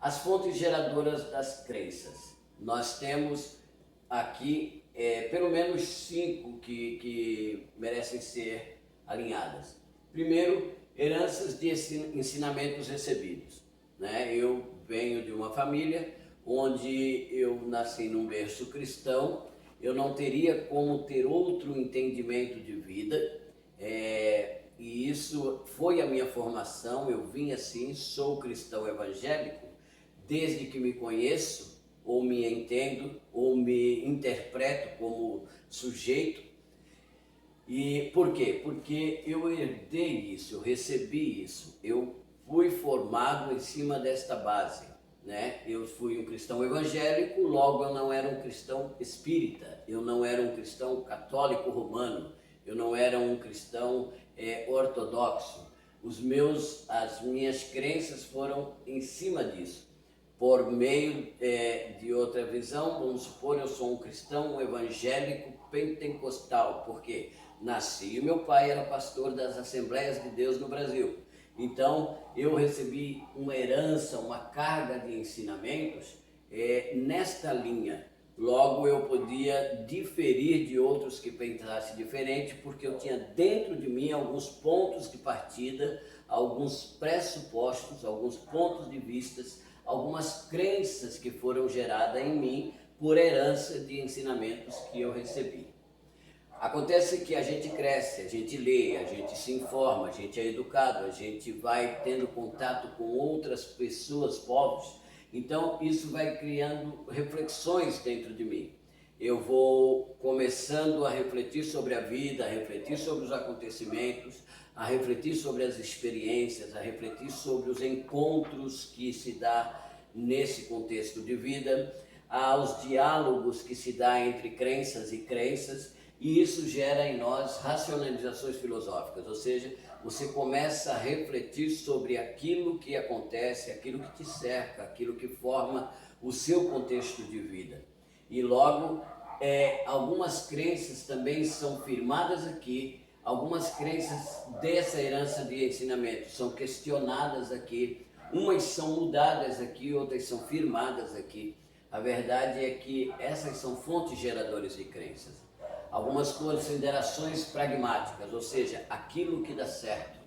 As fontes geradoras das crenças. Nós temos aqui pelo menos 5 que merecem ser alinhadas. Primeiro, heranças de ensinamentos recebidos, né? Eu venho de uma família onde eu nasci num berço cristão, eu não teria como ter outro entendimento de vida, e isso foi a minha formação. Eu vim assim, sou cristão evangélico, desde que me conheço, ou me entendo, ou me interpreto como sujeito. E por quê? Porque eu herdei isso, eu recebi isso, eu fui formado em cima desta base, né? Eu fui um cristão evangélico, logo eu não era um cristão espírita, eu não era um cristão católico romano, eu não era um cristão ortodoxo. As minhas crenças foram em cima disso. Por meio de outra visão, vamos supor, eu sou um cristão evangélico pentecostal, porque nasci e meu pai era pastor das Assembleias de Deus no Brasil. Então, eu recebi uma herança, uma carga de ensinamentos nesta linha. Logo, eu podia diferir de outros que pensassem diferente, porque eu tinha dentro de mim alguns pontos de partida, alguns pressupostos, alguns pontos de vistas, algumas crenças que foram geradas em mim por herança de ensinamentos que eu recebi. Acontece que a gente cresce, a gente lê, a gente se informa, a gente é educado, a gente vai tendo contato com outras pessoas, povos, então isso vai criando reflexões dentro de mim. Eu vou começando a refletir sobre a vida, a refletir sobre os acontecimentos, a refletir sobre as experiências, a refletir sobre os encontros que se dá nesse contexto de vida, aos diálogos que se dá entre crenças e crenças, e isso gera em nós racionalizações filosóficas, ou seja, você começa a refletir sobre aquilo que acontece, aquilo que te cerca, aquilo que forma o seu contexto de vida. E logo, algumas crenças também são firmadas aqui, algumas crenças dessa herança de ensinamento são questionadas aqui, umas são mudadas aqui, outras são firmadas aqui. A verdade é que essas são fontes geradoras de crenças. Algumas considerações pragmáticas, ou seja, aquilo que dá certo,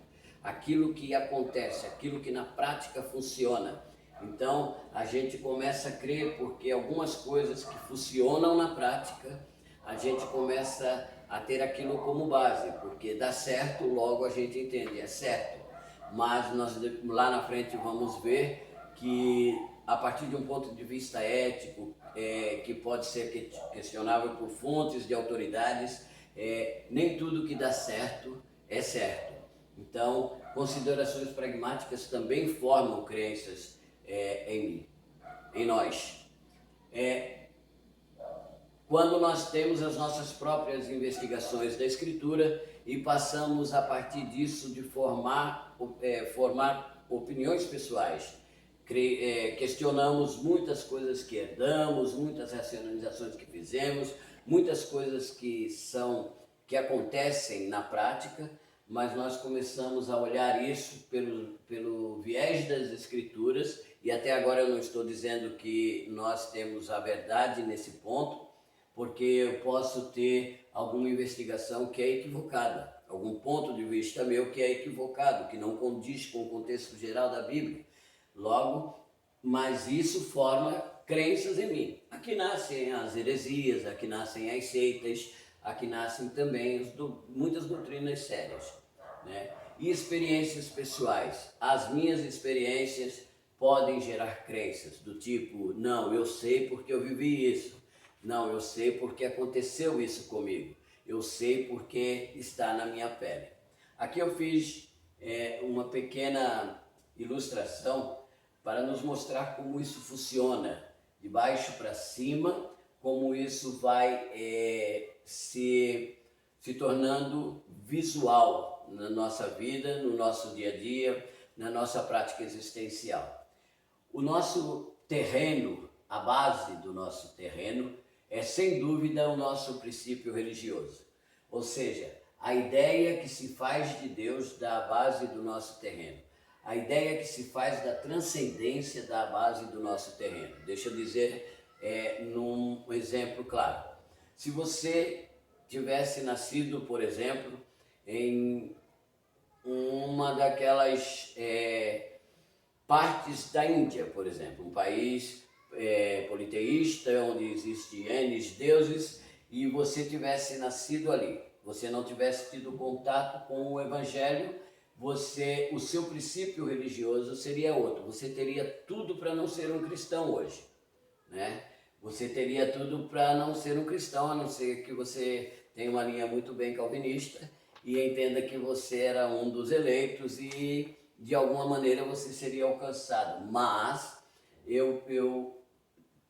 aquilo que acontece, aquilo que na prática funciona. Então, a gente começa a crer porque algumas coisas que funcionam na prática, a gente começa a ter aquilo como base, porque dá certo, logo a gente entende, é certo. Mas nós lá na frente vamos ver que a partir de um ponto de vista ético, que pode ser questionável por fontes de autoridades, nem tudo que dá certo é certo. Então, considerações pragmáticas também formam crenças em nós. Quando nós temos as nossas próprias investigações da Escritura e passamos a partir disso de formar opiniões pessoais, questionamos muitas coisas que herdamos, muitas racionalizações que fizemos, muitas coisas que acontecem na prática, mas nós começamos a olhar isso pelo viés das Escrituras, e até agora eu não estou dizendo que nós temos a verdade nesse ponto, porque eu posso ter alguma investigação que é equivocada, algum ponto de vista meu que é equivocado, que não condiz com o contexto geral da Bíblia. Logo, mas isso forma crenças em mim. Aqui nascem as heresias, aqui nascem as seitas, aqui nascem também muitas doutrinas sérias, né? E experiências pessoais. As minhas experiências podem gerar crenças do tipo, não, eu sei porque eu vivi isso. Não, eu sei porque aconteceu isso comigo. Eu sei porque está na minha pele. Aqui eu fiz uma pequena ilustração para nos mostrar como isso funciona, de baixo para cima, como isso vai se tornando visual na nossa vida, no nosso dia a dia, na nossa prática existencial. O nosso terreno, a base do nosso terreno, é sem dúvida o nosso princípio religioso. Ou seja, a ideia que se faz de Deus dá a base do nosso terreno. a ideia que se faz da transcendência da base do nosso terreno. Deixa eu dizer num exemplo claro. Se você tivesse nascido, por exemplo, em uma daquelas partes da Índia, por exemplo, um país politeísta, onde existem N deuses, e você tivesse nascido ali, você não tivesse tido contato com o Evangelho, o seu princípio religioso seria outro. Você teria tudo para não ser um cristão hoje, né? Você teria tudo para não ser um cristão, a não ser que você tenha uma linha muito bem calvinista e entenda que você era um dos eleitos e de alguma maneira você seria alcançado. Mas eu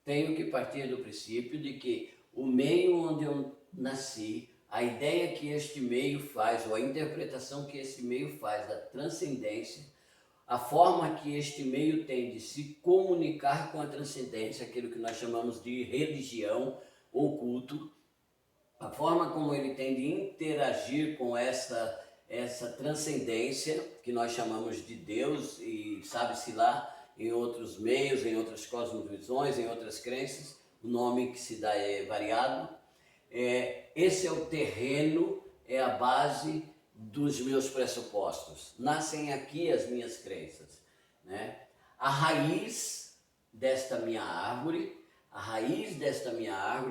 tenho que partir do princípio de que o meio onde eu nasci, a ideia que este meio faz, ou a interpretação que esse meio faz da transcendência, a forma que este meio tem de se comunicar com a transcendência, aquilo que nós chamamos de religião ou culto, a forma como ele tem de interagir com essa transcendência, que nós chamamos de Deus, e sabe-se lá, em outros meios, em outras cosmovisões, em outras crenças, o nome que se dá é variado. Esse é o terreno, é a base dos meus pressupostos. Nascem aqui as minhas crenças, né? A raiz desta minha árvore,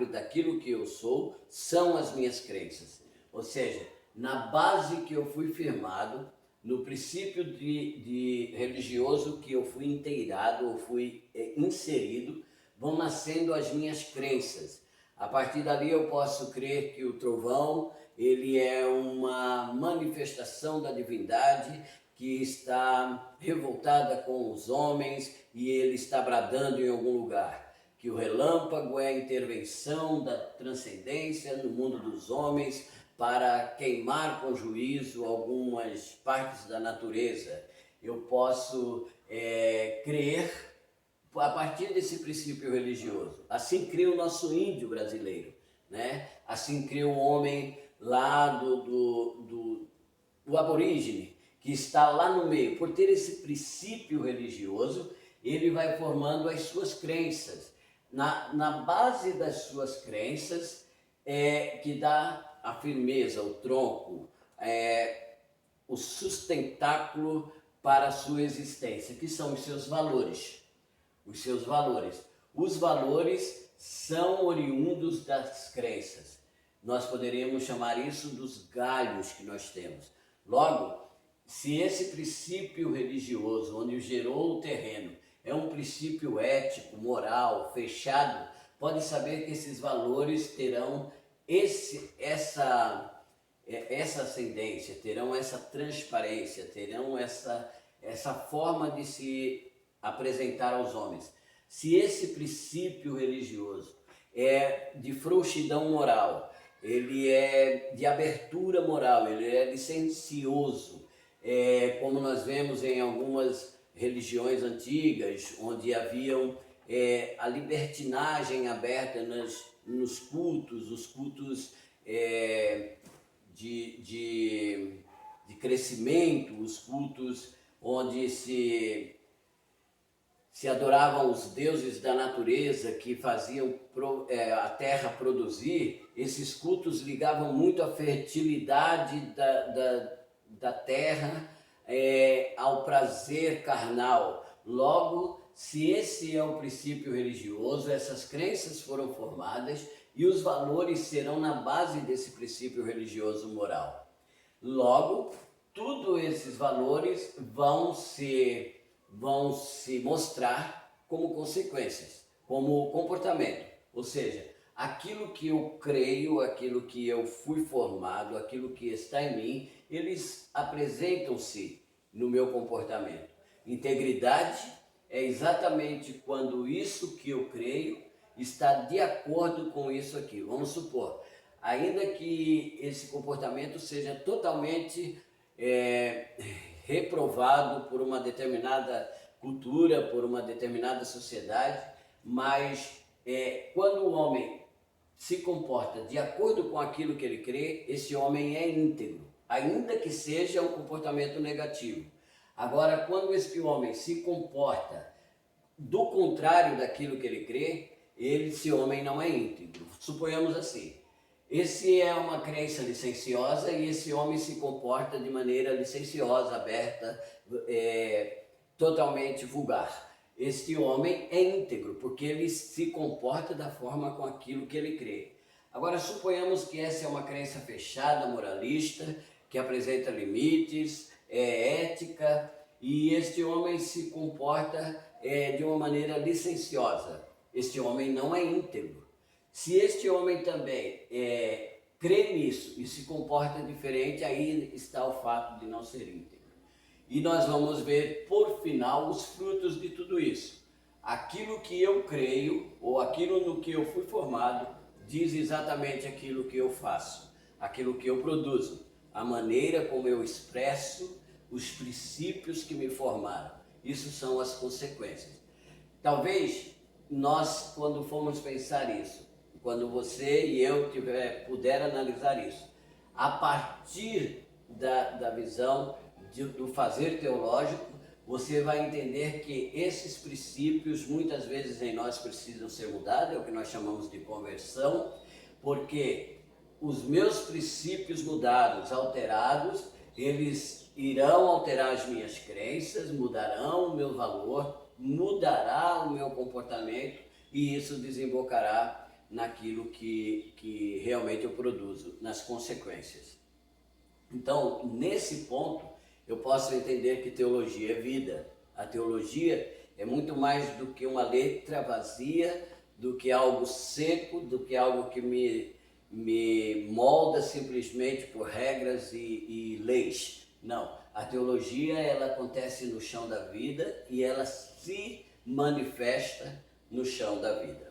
daquilo que eu sou, são as minhas crenças. Ou seja, na base que eu fui firmado, no princípio de religioso que eu fui inteirado ou fui inserido, vão nascendo as minhas crenças. A partir dali eu posso crer que o trovão, ele é uma manifestação da divindade que está revoltada com os homens e ele está bradando em algum lugar. Que o relâmpago é a intervenção da transcendência no mundo dos homens para queimar com juízo algumas partes da natureza. Eu posso crer a partir desse princípio religioso. Assim cria o nosso índio brasileiro, né? Assim cria o homem lá do aborígene, que está lá no meio. Por ter esse princípio religioso, ele vai formando as suas crenças. Na base das suas crenças que dá a firmeza, o tronco, o sustentáculo para a sua existência, que são os seus valores. Os seus valores. Os valores são oriundos das crenças. Nós poderíamos chamar isso dos galhos que nós temos. Logo, se esse princípio religioso, onde gerou o terreno, é um princípio ético, moral, fechado, pode saber que esses valores terão essa ascendência, terão essa transparência, terão essa forma de se apresentar aos homens. Se esse princípio religioso é de frouxidão moral, ele é de abertura moral, ele é licencioso, como nós vemos em algumas religiões antigas, onde haviam a libertinagem aberta nos cultos, os cultos de crescimento, os cultos onde se adoravam os deuses da natureza que faziam a terra produzir. Esses cultos ligavam muito à fertilidade da terra, ao prazer carnal. Logo, se esse é o princípio religioso, essas crenças foram formadas e os valores serão na base desse princípio religioso moral. Logo, todos esses valores vão se mostrar como consequências, como comportamento. Ou seja, aquilo que eu creio, aquilo que eu fui formado, aquilo que está em mim, eles apresentam-se no meu comportamento. Integridade é exatamente quando isso que eu creio está de acordo com isso aqui. Vamos supor, ainda que esse comportamento seja totalmente reprovado por uma determinada cultura, por uma determinada sociedade, mas quando o homem se comporta de acordo com aquilo que ele crê, esse homem é íntegro, ainda que seja um comportamento negativo. Agora, quando este homem se comporta do contrário daquilo que ele crê, esse homem não é íntegro. Suponhamos assim, esse é uma crença licenciosa e esse homem se comporta de maneira licenciosa, aberta, totalmente vulgar. Este homem é íntegro, porque ele se comporta da forma com aquilo que ele crê. Agora, suponhamos que essa é uma crença fechada, moralista, que apresenta limites, é ética, e este homem se comporta de uma maneira licenciosa. Este homem não é íntegro. Se este homem também crê nisso e se comporta diferente, aí está o fato de não ser íntegro. E nós vamos ver, por final, os frutos de tudo isso. Aquilo que eu creio, ou aquilo no que eu fui formado, diz exatamente aquilo que eu faço, aquilo que eu produzo, a maneira como eu expresso os princípios que me formaram. Isso são as consequências. Talvez nós, quando formos pensar isso, quando você e eu puder analisar isso, a partir da visão do fazer teológico, você vai entender que esses princípios muitas vezes em nós precisam ser mudados, é o que nós chamamos de conversão, porque os meus princípios mudados, alterados, eles irão alterar as minhas crenças, mudarão o meu valor, mudará o meu comportamento e isso desembocará naquilo que realmente eu produzo, nas consequências. Então, nesse ponto, eu posso entender que teologia é vida. A teologia é muito mais do que uma letra vazia, do que algo seco, do que algo que me molda simplesmente por regras e leis. Não, a teologia ela acontece no chão da vida e ela se manifesta no chão da vida.